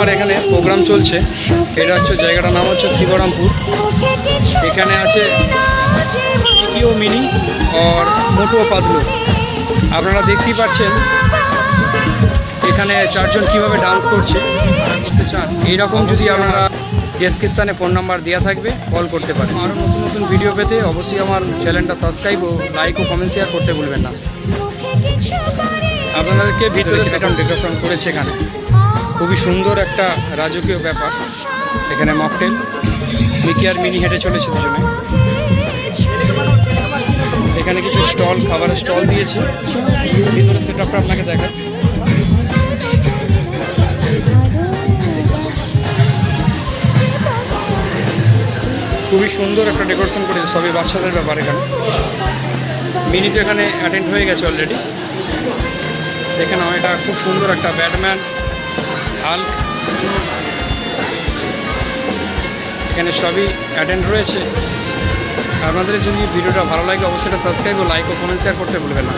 আমার এখানে প্রোগ্রাম চলছে। এটা হচ্ছে জায়গাটার নাম হচ্ছে শিবরামপুর। এখানে আছে টিকিও মিনি আর মোটু পাতলু। আপনারা দেখতেই পাচ্ছেন এখানে চারজন কিভাবে ডান্স করছে। করতে চান এইরকম যদি আপনারা ডেসক্রিপশানে ফোন নাম্বার দেওয়া থাকবে, কল করতে পারেন। আরও নতুন নতুন ভিডিও পেতে অবশ্যই আমার চ্যানেলটা সাবস্ক্রাইব ও লাইক ও কমেন্ট শেয়ার করতে ভুলবেন না। আপনাদেরকে ভিতরে সেখানে ডেকোরেশন করেছে। এখানে খুবই সুন্দর একটা রাজকীয় ব্যাপার। এখানে মকটেল, মিকি আর মিনি হেঁটে চলেছে দুজনে। এখানে কিছু স্টল, খাবারের স্টল দিয়েছে। ভিতরে সেটআপটা আপনাকে দেখায়। খুবই সুন্দর একটা ডেকোরেশন করেছে, সবই বাচ্চাদের ব্যাপার। এখানে মিনি তো এখানে অ্যাটেন্ড হয়ে গেছে অলরেডি। এখানে এটা খুব সুন্দর একটা ব্যাটম্যান, হাল্ক, এখানে সবই অ্যাটেন্ড রয়েছে। আপনাদের যদি ভিডিওটা ভালো লাগে অবশ্যই সাবস্ক্রাইব ও লাইক ও কমেন্ট শেয়ার করতে ভুলবেন না।